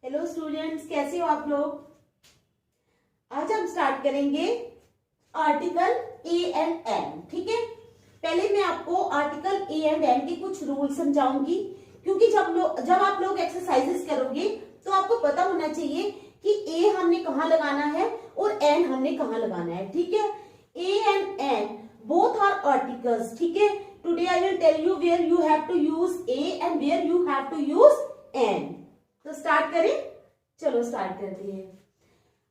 Hello students, कैसे हो आप लोग। आज हम स्टार्ट करेंगे आर्टिकल ए एंड एन। ठीक है, पहले मैं आपको आर्टिकल ए एंड एन के कुछ रूल समझाऊंगी, क्योंकि जब आप लोग एक्सरसाइजेस करोगे तो आपको पता होना चाहिए कि ए हमने कहाँ लगाना है और एन हमने कहाँ लगाना है। ठीक है, a and an both are articles. ठीक है, today I will tell you where you have to use a and where you have to use an. तो स्टार्ट करें, चलो स्टार्ट करते हैं।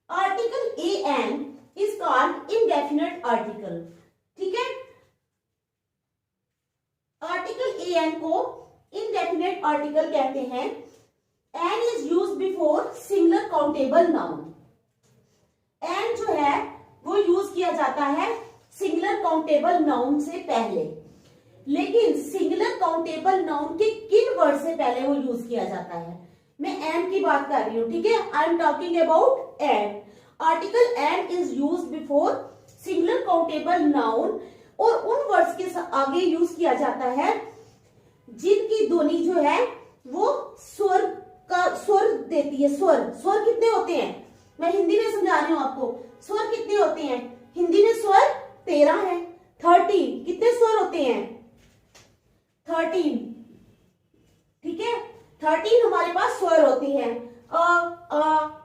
Article a an is called indefinite article. ठीक है, article a an को इंडेफिनिट आर्टिकल कहते हैं। An is use before singular countable noun. An जो है वो यूज किया जाता है सिंगुलर काउंटेबल नाउन से पहले, लेकिन सिंगुलर काउंटेबल नाउन के किन वर्ड से पहले वो यूज किया जाता है, मैं एन की बात कर रही हूं। ठीक है, I am talking about an. Article an is use before singular countable noun, और उन वर्ड्स के आगे यूज किया जाता है जिनकी ध्वनि जो है वो स्वर का स्वर देती है। स्वर कितने होते हैं, मैं हिंदी में समझा रही हूं आपको। स्वर कितने होते हैं, हिंदी में स्वर 13 है। 13 कितने स्वर होते हैं, 13। ठीक है, 13 हमारे पास स्वर होते हैं।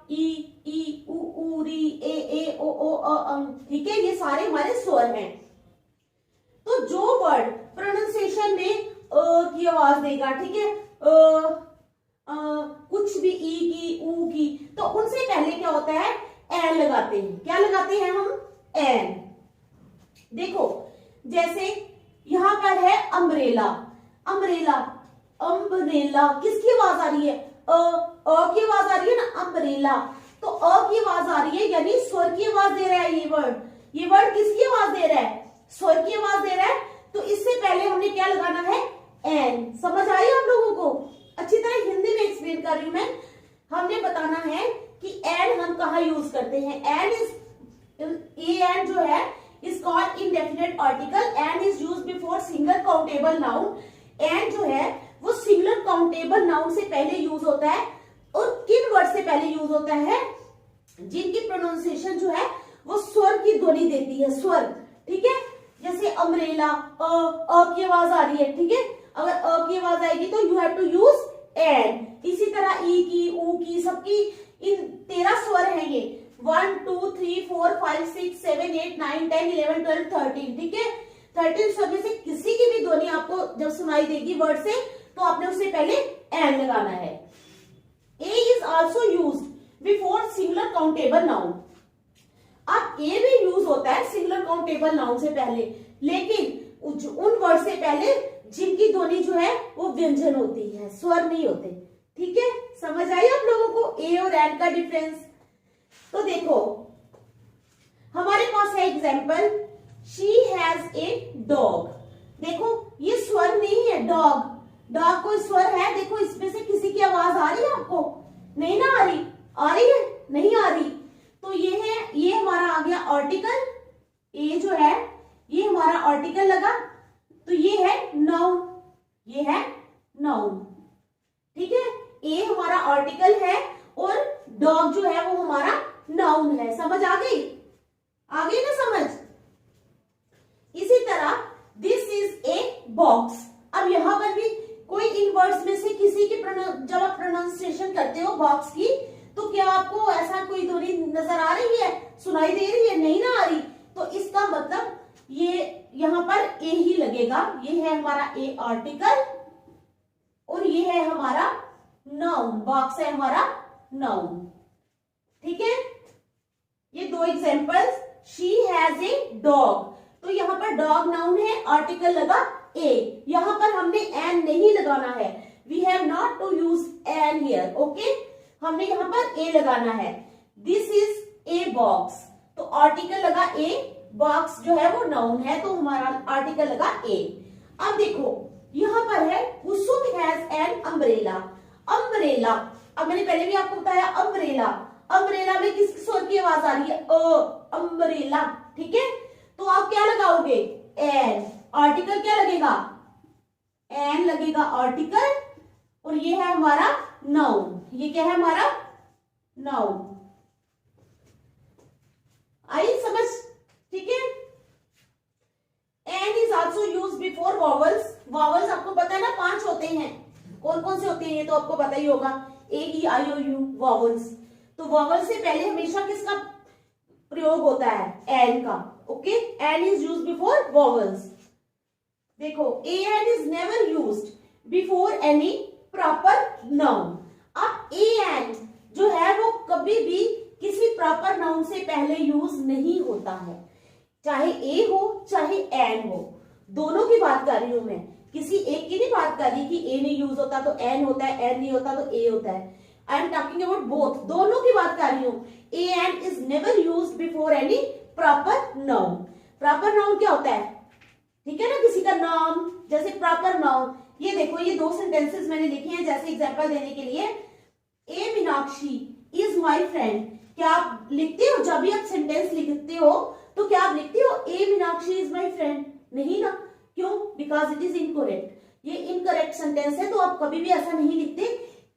ई उ री ए ओ अ। ठीक है, ये सारे हमारे स्वर हैं। तो जो वर्ड प्रोनाउंसिएशन में की आवाज देगा, ठीक है, कुछ भी ई की ऊ की, तो उनसे पहले क्या होता है, एन लगाते हैं। क्या लगाते हैं हम, एन। देखो जैसे यहां पर है अम्ब्रेला। अम्ब्रेला अम्ब्रेला किसकी आवाज आ रही है, अ की आवाज आ रही है ना, अम्ब्रेला। तो अ की आवाज आ रही है, यानी स्वर की आवाज दे रहा है ये वर्ड। ये वर्ड किसकी आवाज दे रहा है, स्वर की आवाज दे रहा है। तो इससे पहले हमने क्या लगाना है, एन। समझ आई आप लोगों को, अच्छी तरह हिंदी में एक्सप्लेन कर रही हूं मैं। हमने बताना है कि एन हम कहा यूज करते हैं। एन इज ए एन जो है is called indefinite article. An is use before single countable noun. An जो है वो सिंगुलर काउंटेबल नाउन से पहले यूज होता है, और किन वर्ड से पहले यूज होता है, जिनकी प्रोनाउंसिएशन जो है वो स्वर की ध्वनि देती है, स्वर। ठीक है, जैसे अम्ब्रेला अ की आवाज आ रही है। ठीक है, अगर अ की आवाज आएगी तो you have to use an. इसी तरह ई की ऊ की, सबकी इन 13 स्वर हैं ये, 1 2 3 4 5 6 7 8 9 10 11 12 13। ठीक है, 13 स्वर में से किसी की भी ध्वनि आपको जब सुनाई देगी वर्ड से, तो आपने उससे पहले एन लगाना है। A is also use before singular countable noun. अब ए भी यूज होता है सिंगुलर काउंटेबल नाउन से पहले, लेकिन उन वर्ड से पहले जिनकी ध्वनि जो है वो व्यंजन होती है, स्वर नहीं होते। ठीक है, समझ आई आप लोगों को ए और एन का डिफरेंस। तो देखो हमारे पास है example, she has a dog. देखो ये स्वर नहीं है, डॉग। डॉग कोई स्वर है, देखो इसमें से किसी की आवाज आ रही है आपको, नहीं ना आ रही, आ रही है, नहीं आ रही। तो ये है, ये हमारा आ गया आर्टिकल। ए जो है ये हमारा आर्टिकल लगा, तो ये है नाउन, ये है नाउन। ठीक है, ए हमारा आर्टिकल है और डॉग जो है वो हमारा नाउन है। समझ आ गई, आ गई ना समझ। इसी तरह दिस इज ए बॉक्स। अब यहां पर भी कोई इन वर्ड्स में से किसी की जब आप प्रोनाउंसिएशन करते हो बॉक्स की, तो क्या आपको ऐसा कोई ध्वनि नजर आ रही है, सुनाई दे रही है, नहीं ना आ रही, तो इसका मतलब ये यहां पर ए ही लगेगा। ये है हमारा ए आर्टिकल और ये है हमारा नाउन, बॉक्स है हमारा नाउन। ठीक है, ये दो examples, she has a dog, तो यहां पर डॉग नाउन है, आर्टिकल लगा ए। यहां पर हमने एन नहीं लगाना है, we have not to use an here. Okay, हमने यहां पर ए लगाना है। दिस इज ए बॉक्स, तो आर्टिकल लगा ए, बॉक्स जो है वो नाउन है, तो हमारा आर्टिकल लगा ए। अब देखो यहां पर है कुसुम हैज एन अम्ब्रेला। अम्ब्रेला, अब मैंने पहले भी आपको बताया अम्ब्रेला। अम्ब्रेला में किस स्वर की आवाज आ रही है, अम्ब्रेला। ठीक है, तो आप क्या लगाओगे, एन। आर्टिकल क्या लगेगा, एन लगेगा आर्टिकल, और ये है हमारा नाउन, ये क्या है हमारा नाउन। आई समझ, ठीक है। An is also use before vowels. Vowels आपको पता है ना 5 होते हैं, कौन कौन से होते हैं ये तो आपको पता ही होगा, a e i o u vowels. तो वॉवल से पहले हमेशा किसका प्रयोग होता है, एन का। Okay, an is use before vowels. देखो a an is never used before any proper noun. अब ए एन जो है वो कभी भी किसी प्रॉपर नाउन से पहले यूज नहीं होता है, चाहे ए हो चाहे एन हो, दोनों की बात कर रही हूं मैं, किसी एक की नहीं बात कर रही कि ए नहीं यूज होता तो एन होता है, एन नहीं होता तो ए होता है। I am talking about both, दोनों की बात कर रही हूं। A an is never use before any proper noun. Proper noun क्या होता है, ठीक है ना, किसी का नाम, जैसे प्रॉपर नाउन। ये देखो ये 2 सेंटेंसेस मैंने लिखे हैं जैसे एग्जांपल देने के लिए। ए मीनाक्षी इज माय फ्रेंड। क्या आप लिखते हो, जब भी आप सेंटेंस लिखते हो तो क्या आप लिखते हो ए मीनाक्षी इज माय फ्रेंड? नहीं ना, क्यों? Because it is incorrect. ये इनकरेक्ट सेंटेंस है तो आप कभी भी ऐसा नहीं लिखते।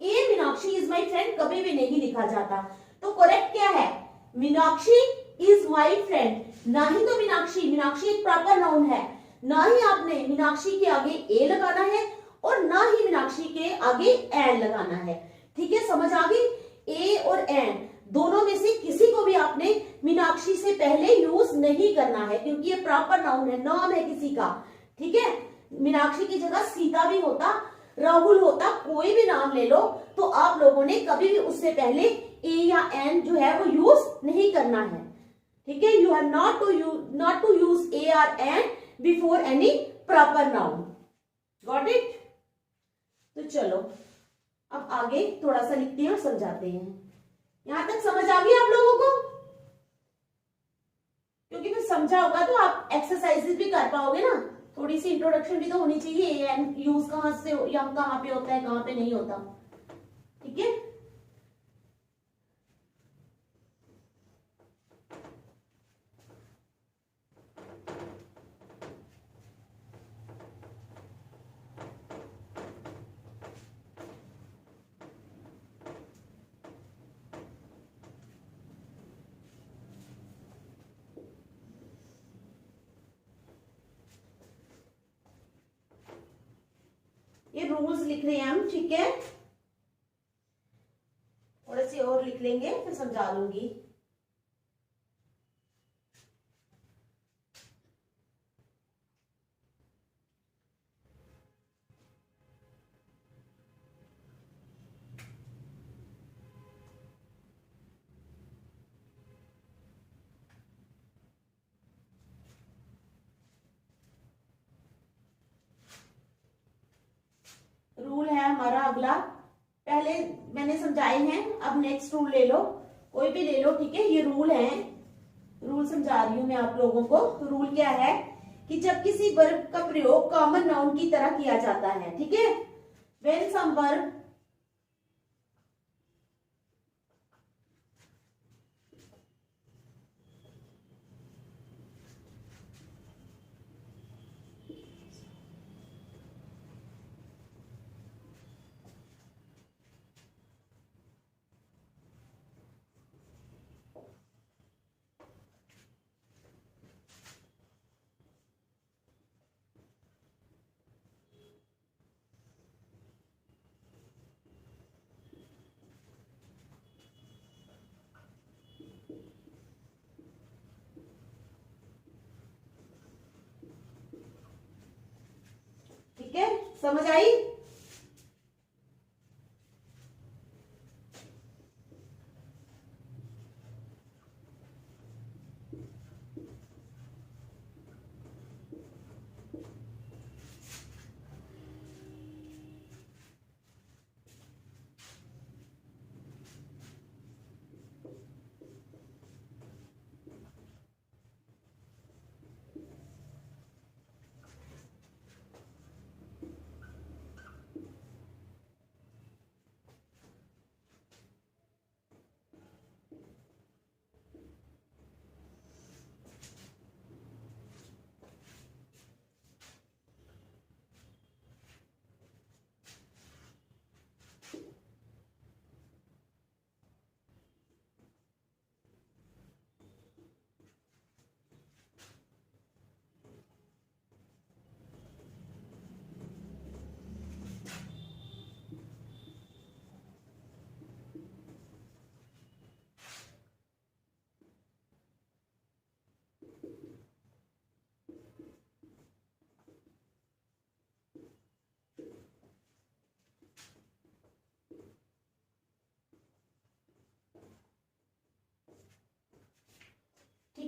ए मीनाक्षी इज माय फ्रेंड कभी भी नहीं लिखा जाता। तो करेक्ट क्या है, मीनाक्षी इज माय फ्रेंड। ना ही तो मीनाक्षी, मीनाक्षी एक प्रॉपर नाउन है, ना ही आपने मीनाक्षी के आगे ए लगाना है और ना ही मीनाक्षी के आगे एन लगाना है। ठीक है, समझ आ गई? ए और एन दोनों में से किसी को भी आपने मीनाक्षी से पहले यूज नहीं करना है, क्योंकि ये प्रॉपर नाउन है, नाम है किसी का। ठीक है, मीनाक्षी की जगह सीता भी होता, राहुल होता, कोई भी नाम ले लो, तो आप लोगों ने कभी भी उससे पहले ए या एन जो है वो यूज नहीं करना है। ठीक है, you have not to use a और an before any proper noun. Got it? तो चलो अब आगे थोड़ा सा लिखते हैं और समझाते हैं। यहां तक समझ आ गई आप लोगों को? क्योंकि फिर समझा होगा तो आप एक्सरसाइजेस भी कर पाओगे ना। थोड़ी सी इंट्रोडक्शन भी तो होनी चाहिए, एंड यूज कहां से या कहां पे होता है, कहां पे नहीं होता। ठीक है, ये रूल्स लिख रहे हैं हम। ठीक है, थोड़े से और लिख लेंगे फिर समझा दूंगी। रूल है हमारा अगला, पहले मैंने समझाए हैं, अब नेक्स्ट रूल ले लो, कोई भी ले लो। ठीक है, ये रूल है, रूल समझा रही हूं मैं आप लोगों को। रूल क्या है कि जब किसी वर्ब का प्रयोग कॉमन नाउन की तरह किया जाता है, ठीक है, व्हेन सम वर्ब ठीक है, समझ आई?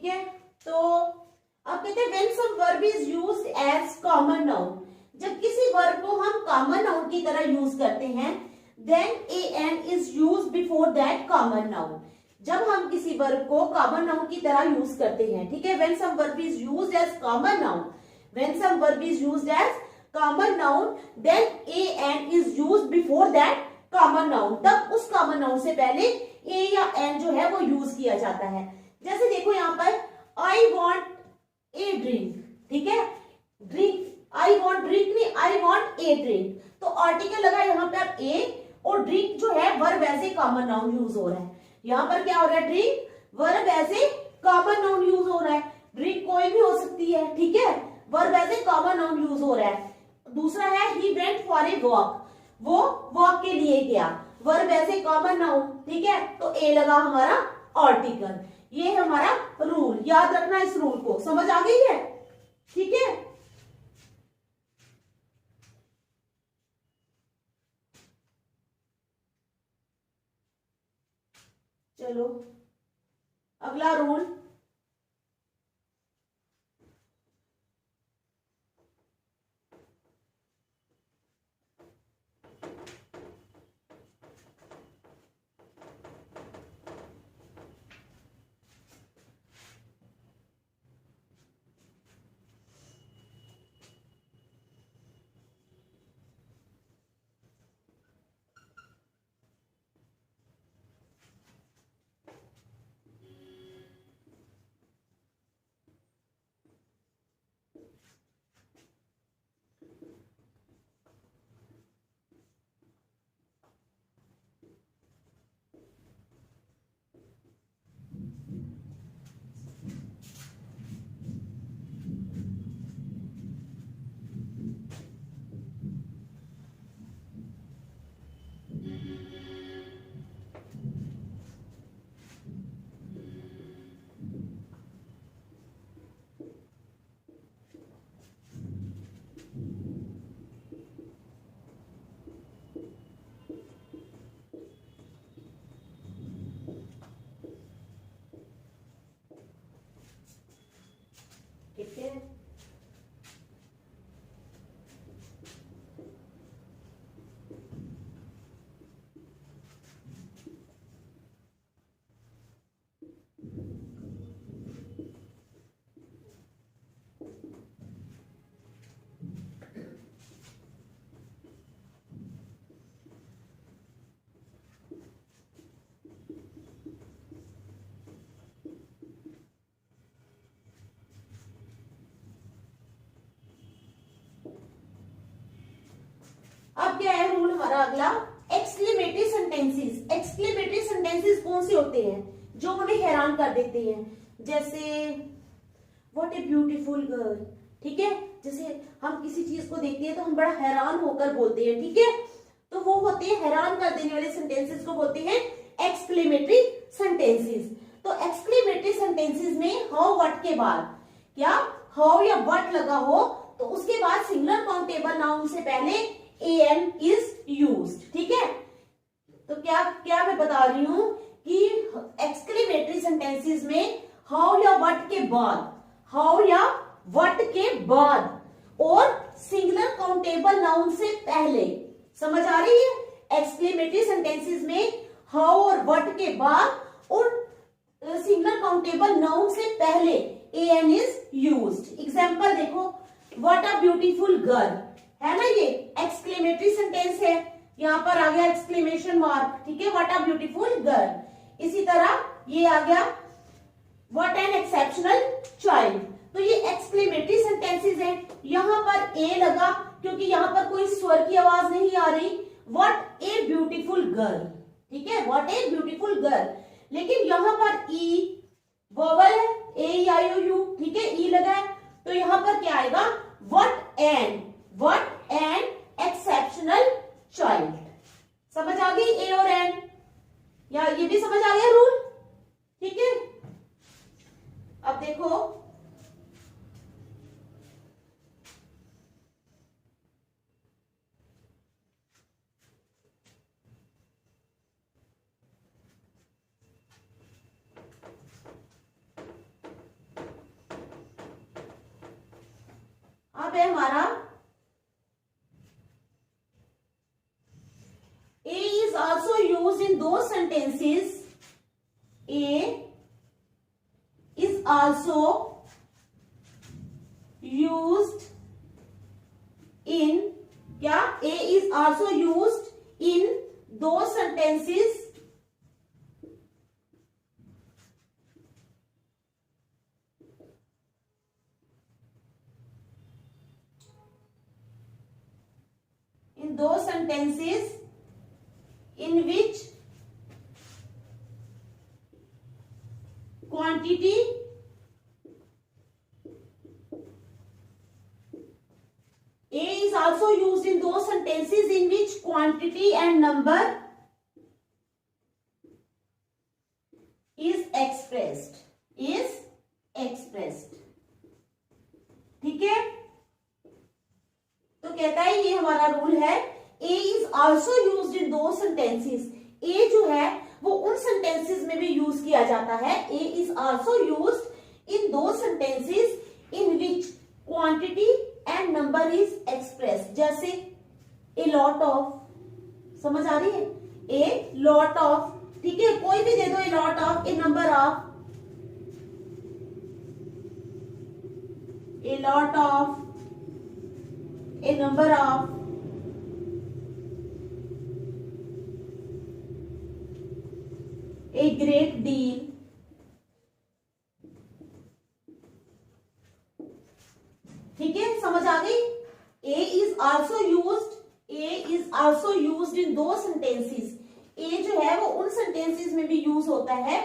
ठीक है। तो अब कहते हैं when some verb is used as common noun, जब किसी वर्ब को हम कॉमन नाउन की तरह यूज करते हैं, then a an is use before that common noun, जब हम किसी वर्ब को कॉमन नाउन की तरह यूज करते हैं, ठीक है। When some verb is used as common noun, when some verb is used as common noun, then a an is used before that common noun, तब उस कॉमन नाउन से पहले ए या एन जो है वो यूज किया जाता है। जैसे देखो यहाँ पर आई वॉन्ट ए ड्रिंक, ठीक है, ड्रिंक, आई वॉन्ट ड्रिंक नहीं, आई वॉन्ट ए ड्रिंक, तो आर्टिकल लगा यहाँ पे अब ए, और ड्रिंक जो है verb as a common noun use हो रहा है। यहाँ पर क्या हो रहा है, drink verb as a common noun use हो रहा है, ड्रिंक कोई भी हो सकती है, ठीक है, verb as a common noun use हो रहा है। दूसरा है he went for a walk, वो वॉक के लिए गया, verb as a common noun, ठीक है, तो ए लगा हमारा आर्टिकल। ये है हमारा रूल, याद रखना इस रूल को, समझ आ गई है, ठीक है। चलो अगला रूल, ठीक है। अब क्या है रूल हमारा अगला, एक्सक्लेमेटरी सेंटेंसेस। एक्सक्लेमेटरी सेंटेंसेस कौन से होते हैं, जो हमें हैरान कर देते हैं, जैसे व्हाट ए ब्यूटीफुल गर्ल, ठीक है, जैसे हम किसी चीज को देखते हैं तो हम बड़ा हैरान होकर बोलते हैं, ठीक है, तो वो होते हैं हैरान कर देने वाले सेंटेंसेस को बोलते हैं एक्सक्लेमेटरी सेंटेंसेस। तो एक्सक्लेमेटरी सेंटेंसेस में हाउ व्हाट के बाद क्या हाउ या व्हाट लगा हो, तो उसके बाद सिंगुलर काउंटेबल नाउन से पहले an is used, ठीक है। तो क्या क्या मैं बता रही हूं कि एक्सक्लेमेटरी सेंटेंसेस में हाउ या व्हाट के बाद, हाउ या व्हाट के बाद और सिंगुलर काउंटेबल नाउन से पहले, समझ आ रही है। एक्सक्लेमेटरी सेंटेंसेस में हाउ और व्हाट के बाद और सिंगुलर काउंटेबल नाउन से पहले an is used। एग्जांपल देखो, व्हाट अ ब्यूटीफुल गर्ल, है ना, ये एक्सक्लेमेटरी सेंटेंस है, यहां पर आ गया एक्सक्लेमेशन मार्क, ठीक है, व्हाट अ ब्यूटीफुल गर्ल। इसी तरह ये आ गया व्हाट एन एक्सेप्शनल चाइल्ड, तो ये एक्सक्लेमेटरी सेंटेंसेस है। यहां पर ए लगा क्योंकि यहां पर कोई स्वर की आवाज नहीं आ रही, व्हाट ए ब्यूटीफुल गर्ल, ठीक है, व्हाट ए ब्यूटीफुल गर्ल। लेकिन यहां पर ई वोवल है, ए आई ओ यू, ठीक है, ई लगा है, तो यहां पर क्या आएगा, व्हाट एन एक्सेप्शनल चाइल्ड। समझ आ गई ए और एन, या ये भी समझ आ गया रूल, ठीक है। अब देखो पे हमारा A is also used in those sentences. A is also used in क्या? A is also used in those sentences in which quantity A is also used in those sentences in which quantity and number is expressed. ठीक है, तो कहता है ये हमारा rule है A is also used in those sentences. A जो है वो उन sentences में भी यूज किया जाता है. A is also used in those sentences in which quantity and number is expressed. जैसे a lot of, समझ आ रही है? A lot of, ठीक है, कोई भी दे दो, a lot of, a number of, a lot of, a number of, a great deal, ठीक है, समझ आ गई? A is also used in those sentences. A जो है वो उन sentences में भी यूज होता है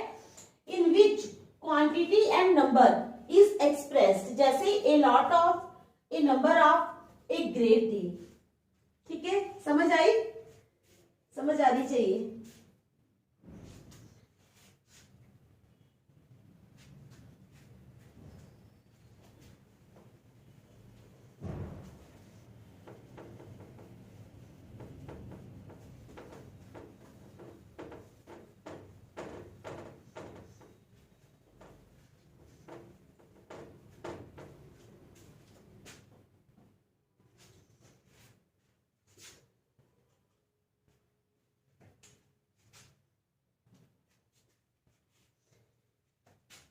in which quantity and number is expressed. जैसे a lot of, a number of, a great deal. ठीक है, समझ आई? समझ आनी चाहिए.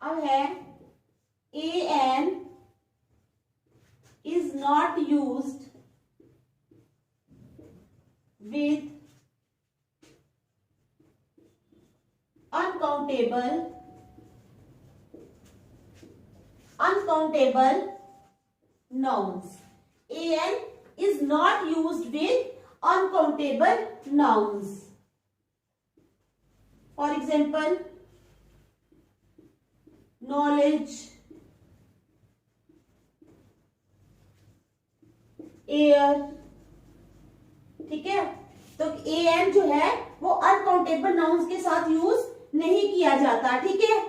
अब है an is not used with uncountable nouns. An is not used with uncountable nouns. For example, knowledge, air, ठीक है, तो an जो है वो अनकाउंटेबल नाउन्स के साथ यूज नहीं किया जाता. ठीक है,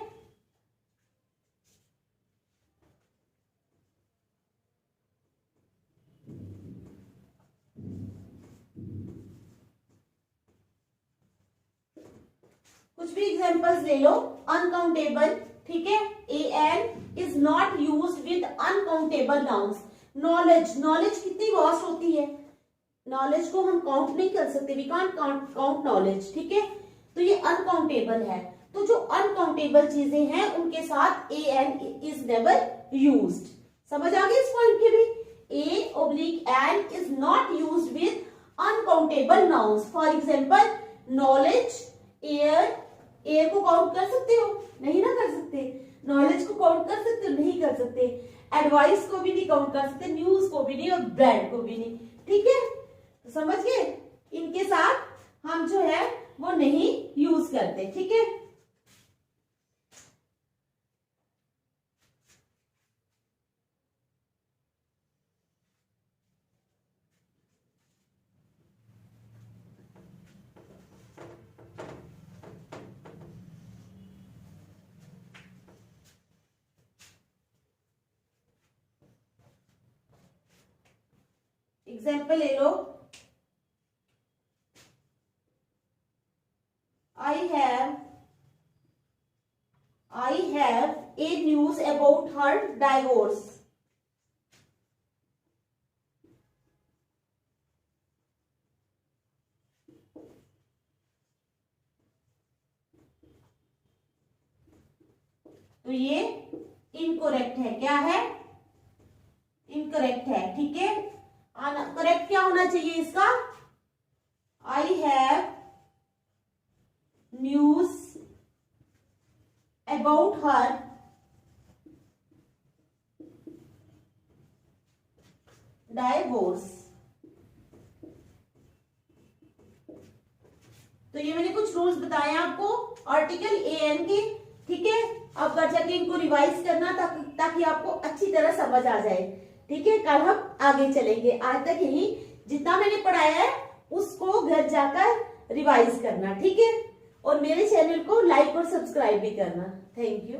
कुछ भी एग्जांपल्स ले लो. अनकाउंटेबल, ठीक है, an is not used with uncountable nouns. Knowledge कितनी वास्ट होती है, नॉलेज को हम काउंट नहीं कर सकते, वी कांट काउंट नॉलेज. ठीक है, तो ये अनकाउंटेबल है. तो जो अनकाउंटेबल चीजें हैं उनके साथ an इज नेवर यूज्ड. समझ आ गई इस पॉइंट की भी? an is not used with uncountable nouns. For example knowledge, air को काउंट कर सकते हो? नहीं ना कर सकते. नॉलेज को काउंट कर सकते हो? नहीं कर सकते. एडवाइस को भी नहीं काउंट कर सकते, न्यूज को भी नहीं और ब्रांड को भी नहीं. ठीक है, तो समझ गए? इनके साथ हम जो है वो नहीं यूज करते. ठीक है, एग्जाम्पल ले लो. I have a news about her divorce. तो ये इनकरेक्ट है। क्या है? इनकरेक्ट है। ठीक है, करेक्ट क्या होना चाहिए इसका? I have news about her divorce. तो ये मैंने कुछ रूल्स बताए आपको आर्टिकल एन के। ठीक है, अब घर जाके इनको रिवाइज करना ताकि आपको अच्छी तरह समझ आ जाए। ठीक है, कल हम आगे चलेंगे। आज तक यही जितना मैंने पढ़ाया है उसको घर जाकर रिवाइज करना। ठीक है, और मेरे चैनल को लाइक और सब्सक्राइब भी करना। Thank you.